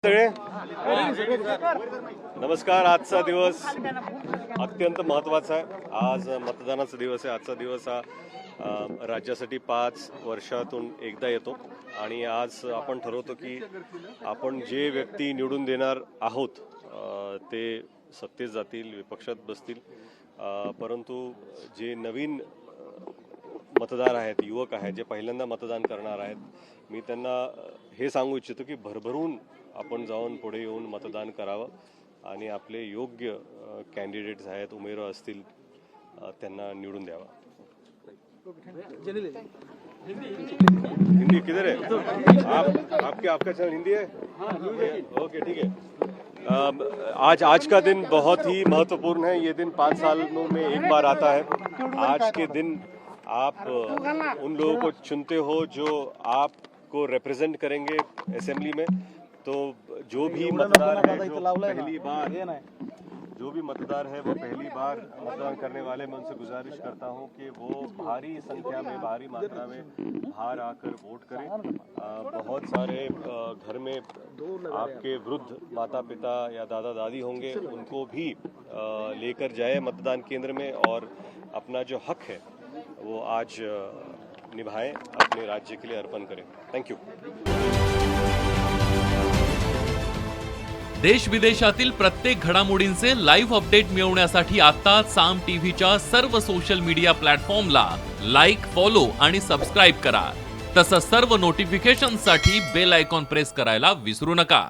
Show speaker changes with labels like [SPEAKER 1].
[SPEAKER 1] सगळे नमस्कार. आजचा दिवस अत्यंत महत्त्वाचा आहे. आज मतदानाचा दिवस आहे. आजचा दिवस हा राज्यासाठी 5 वर्षातून एकदा येतो आणि आज आपण ठरवतो की आपण जे व्यक्ती निवडून देणार आहोत ते सत्तेत जातील, विपक्षात बसतील, परंतु जे नवीन मतदार आहेत, युवक आहेत, जे पहिल्यांदा मतदान करणार आहेत, मी त्यांना हे सांगू इच्छितो की भरभरून आपण जाऊन पुढे येऊन मतदान करावं आणि आपले योग्य कॅन्डिडेट्स आहेत, उमेदवार असतील, त्यांना निवडून द्यावा. हिंदी किधर है? आपका चैनल हिंदी है? ओके, ठीक है. आज का दिन बहुत ही महत्वपूर्ण है. ये दिन 5 सालों में एक बार आता है. आज के दिन आप उन लोगों को चुनते हो जो आपको रिप्रेजेंट करेंगे असेंबली में. तो जो भी मतदार है वो पहली बार मतदान करने वाले, मैं उनसे गुजारिश करता हूं कि वो भारी संख्या में, भारी मात्रा में बाहर आकर वोट करें. बहुत सारे घर में आपके वृद्ध माता पिता या दादा दादी होंगे, उनको भी लेकर जाए मतदान केंद्र में और अपना जो हक है वो आज निभाएं, अपने राज्य के लिए अर्पण करें. Thank you.
[SPEAKER 2] देश विदेशातील प्रत्येक घडामोडींचे लाईव्ह अपडेट मिळवण्यासाठी आता साम टीव्हीच्या सर्व सोशल मीडिया प्लॅटफॉर्मला लाईक, फॉलो आणि सबस्क्राईब करा. तसंच सर्व नोटिफिकेशनसाठी बेल आयकॉन प्रेस करायला विसरू नका.